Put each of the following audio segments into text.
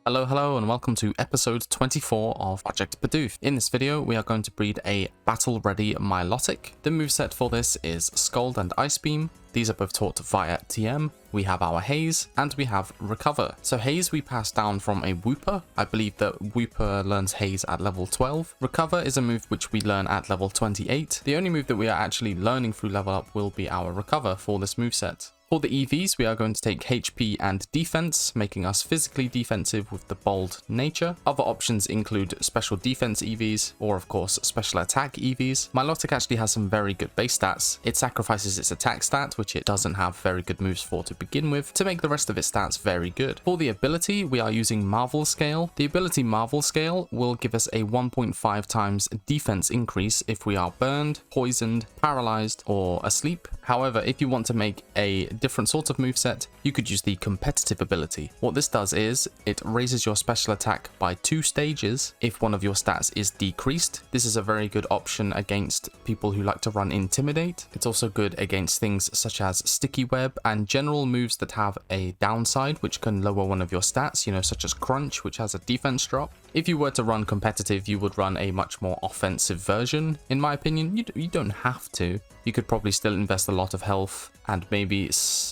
Hello, and welcome to episode 24 of Project Bidoof. In this video, we are going to breed a battle-ready Milotic. The moveset for this is Scald and Ice Beam. These are both taught via TM. We have our Haze, and we have Recover. So Haze we pass down from a Wooper. I believe that Wooper learns Haze at level 12. Recover is a move which we learn at level 28. The only move that we are actually learning through level up will be our Recover for this moveset. For the EVs, we are going to take HP and defense, making us physically defensive with the bold nature. Other options include special defense EVs, or of course special attack EVs. Milotic actually has some very good base stats. It sacrifices its attack stat, which it doesn't have very good moves for to begin with, to make the rest of its stats very good. For the ability, we are using Marvel Scale. The ability Marvel Scale will give us a 1.5 times defense increase if we are burned, poisoned, paralyzed, or asleep. However, if you want to make a different sort of moveset, you could use the competitive ability. What this does is it raises your special attack by 2 stages if one of your stats is decreased. This is a very good option against people who like to run Intimidate. It's also good against things such as Sticky Web and general moves that have a downside which can lower one of your stats, such as Crunch, which has a defense drop. If you were to run competitive, you would run a much more offensive version. In my opinion, you don't have to. You could probably still invest a lot of health and maybe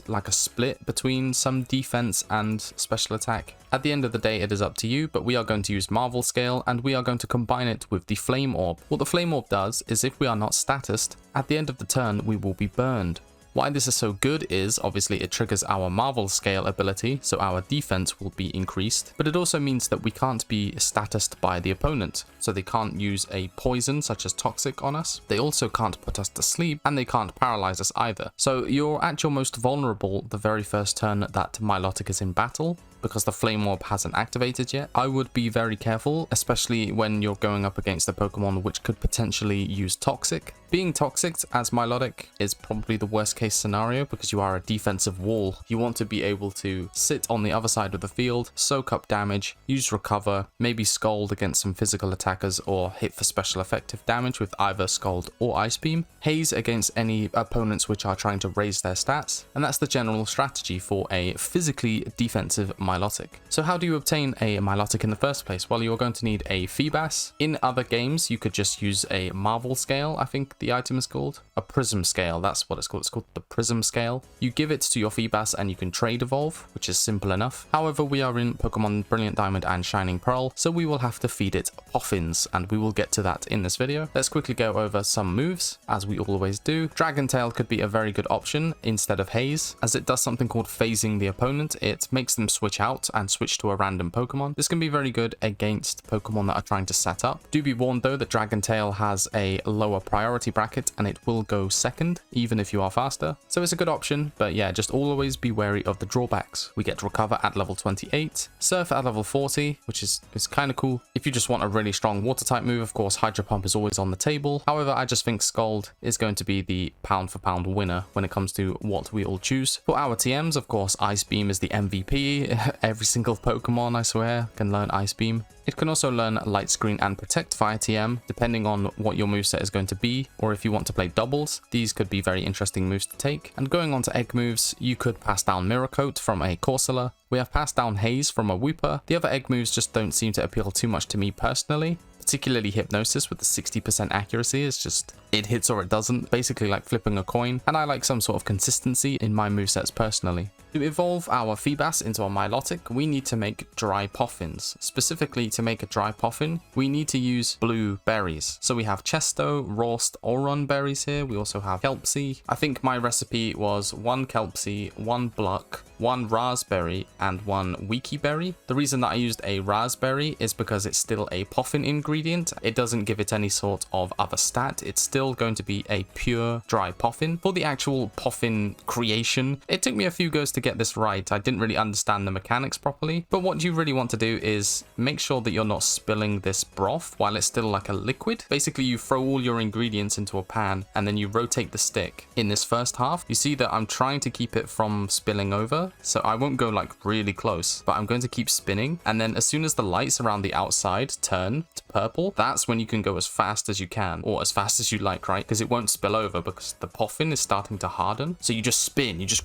like a split between some defense and special attack. At the end of the day, it is up to you, but we are going to use Marvel Scale and we are going to combine it with the Flame Orb. What the Flame Orb does is if we are not statused, at the end of the turn, we will be burned. Why this is so good is, obviously, it triggers our Marvel Scale ability, so our defense will be increased, but it also means that we can't be statused by the opponent, so they can't use a poison such as Toxic on us, they also can't put us to sleep, and they can't paralyze us either. So you're at your most vulnerable the very first turn that Milotic is in battle, because the Flame Orb hasn't activated yet. I would be very careful, especially when you're going up against a Pokemon which could potentially use Toxic. Being Toxic as Milotic is probably the worst case scenario because you are a defensive wall. You want to be able to sit on the other side of the field, soak up damage, use Recover, maybe Scald against some physical attackers or hit for special effective damage with either Scald or Ice Beam, Haze against any opponents which are trying to raise their stats, and that's the general strategy for a physically defensive Milotic. So how do you obtain a Milotic in the first place? Well, you're going to need a Feebas. In other games, you could just use a Marvel Scale, I think the item is called. A Prism Scale, that's what it's called. It's called the Prism Scale. You give it to your Feebas and you can trade evolve, which is simple enough. However, we are in Pokemon Brilliant Diamond and Shining Pearl, so we will have to feed it Poffins, and we will get to that in this video. Let's quickly go over some moves, as we always do. Dragon Tail could be a very good option instead of Haze, as it does something called phasing the opponent. It makes them switch out and switch to a random Pokemon. This can be very good against Pokemon that are trying to set up. Do be warned though that Dragon Tail has a lower priority bracket and it will go second, even if you are faster. So it's a good option, but yeah, just always be wary of the drawbacks. We get Recover at level 28, Surf at level 40, which is kind of cool. If you just want a really strong water type move, of course, Hydro Pump is always on the table. However, I just think Scald is going to be the pound for pound winner when it comes to what we all choose. For our TMs, of course, Ice Beam is the MVP. Every single Pokemon, I swear, can learn Ice Beam. It can also learn Light Screen and Protect via TM, depending on what your moveset is going to be, or if you want to play doubles, these could be very interesting moves to take. And going on to egg moves, you could pass down Mirror Coat from a Corsola. We have passed down Haze from a Wooper. The other egg moves just don't seem to appeal too much to me personally. Particularly Hypnosis with the 60% accuracy is just, it hits or it doesn't, basically like flipping a coin, and I like some sort of consistency in my movesets personally. To evolve our Feebas into a Milotic, we need to make dry Poffins. Specifically, to make a dry Poffin, we need to use blue berries. So we have Chesto, Rost, Oron berries here. We also have Kelpsy. I think my recipe was 1 Kelpsy, 1 Bluck, 1 Raspberry, and 1 Wiki Berry. The reason that I used a Raspberry is because it's still a Poffin ingredient. It doesn't give it any sort of other stat. It's still going to be a pure dry Poffin. For the actual Poffin creation, it took me a few goes to get this right. I didn't really understand the mechanics properly, but what you really want to do is make sure that you're not spilling this broth while it's still like a liquid. Basically, you throw all your ingredients into a pan and then you rotate the stick. In this first half, you see that I'm trying to keep it from spilling over, so I won't go like really close, but I'm going to keep spinning, and then as soon as the lights around the outside turn to purple, that's when you can go as fast as you can, or as fast as you like, right? Because it won't spill over because the Poffin is starting to harden. So you just spin, you just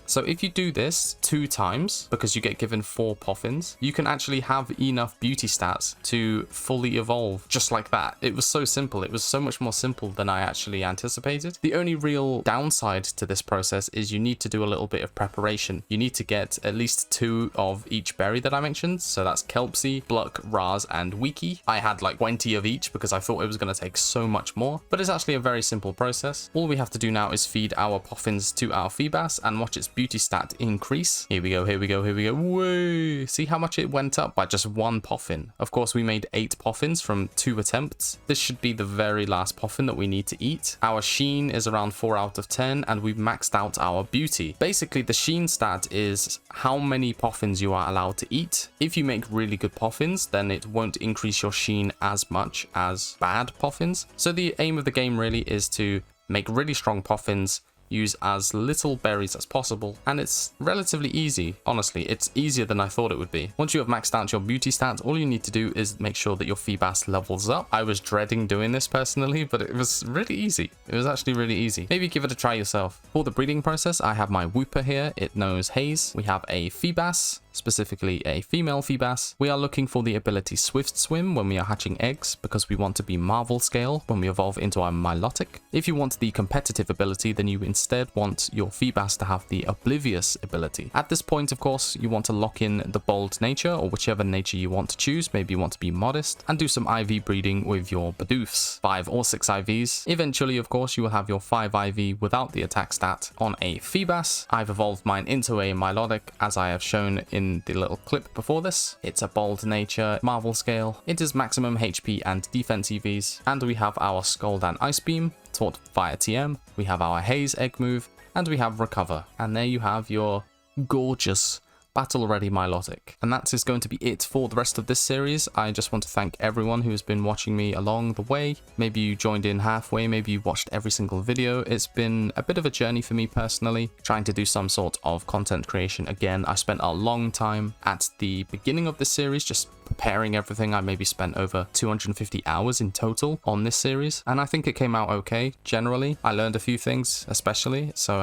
So if you do this 2 times, because you get given 4 poffins, you can actually have enough beauty stats to fully evolve just like that. It was so simple. It was so much more simple than I actually anticipated. The only real downside to this process is you need to do a little bit of preparation. You need to get at least 2 of each berry that I mentioned. So that's Kelpsy, Bluck, Raz, and Wiki. I had like 20 of each because I thought it was going to take so much more, but it's actually a very simple process. All we have to do now is feed our poffins to our Feebas and watch its beauty stat increase. Here we go, here we go, here we go. Whoa! See how much it went up by just 1 poffin. Of course, we made 8 poffins from 2 attempts. This should be the very last poffin that we need to eat. Our sheen is around 4 out of 10, and we've maxed out our beauty. Basically, the sheen stat is how many poffins you are allowed to eat. If you make really good poffins, then it won't increase your sheen as much as bad poffins. So the aim of the game really is to make really strong poffins, use as little berries as possible, and it's relatively easy. Honestly, it's easier than I thought it would be. Once you have maxed out your beauty stats, all you need to do is make sure that your Feebas levels up. I was dreading doing this personally, but it was really easy. It was actually really easy. Maybe give it a try yourself. For the breeding process, I have my Wooper here. It knows Haze. We have a Feebas, specifically a female Feebas. We are looking for the ability Swift Swim when we are hatching eggs, because we want to be Marvel scale when we evolve into our Milotic. If you want the competitive ability, then you instead want your Feebas to have the Oblivious ability. At this point, of course, you want to lock in the bold nature, or whichever nature you want to choose. Maybe you want to be modest, and do some IV breeding with your Bidoofs, 5 or 6 IVs. Eventually, of course, you will have your 5 IV without the attack stat on a Feebas. I've evolved mine into a Milotic, as I have shown in the little clip before this. It's a bold nature, Marvel scale. It is maximum HP and defense EVs. And we have our Scald and Ice Beam, taught via TM. We have our Haze egg move, and we have Recover. And there you have your gorgeous battle ready Milotic. And that is going to be it for the rest of this series. I just want to thank everyone who has been watching me along the way. Maybe you joined in halfway, maybe you watched every single video. It's been a bit of a journey for me personally, trying to do some sort of content creation again. I spent a long time at the beginning of this series just preparing everything. I maybe spent over 250 hours in total on this series, and I think it came out okay generally. I learned a few things especially, so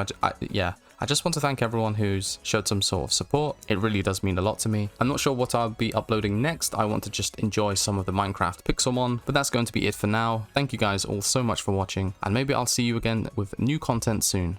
I just want to thank everyone who's showed some sort of support. It really does mean a lot to me. I'm not sure what I'll be uploading next. I want to just enjoy some of the Minecraft Pixelmon, but that's going to be it for now. Thank you guys all so much for watching, and maybe I'll see you again with new content soon.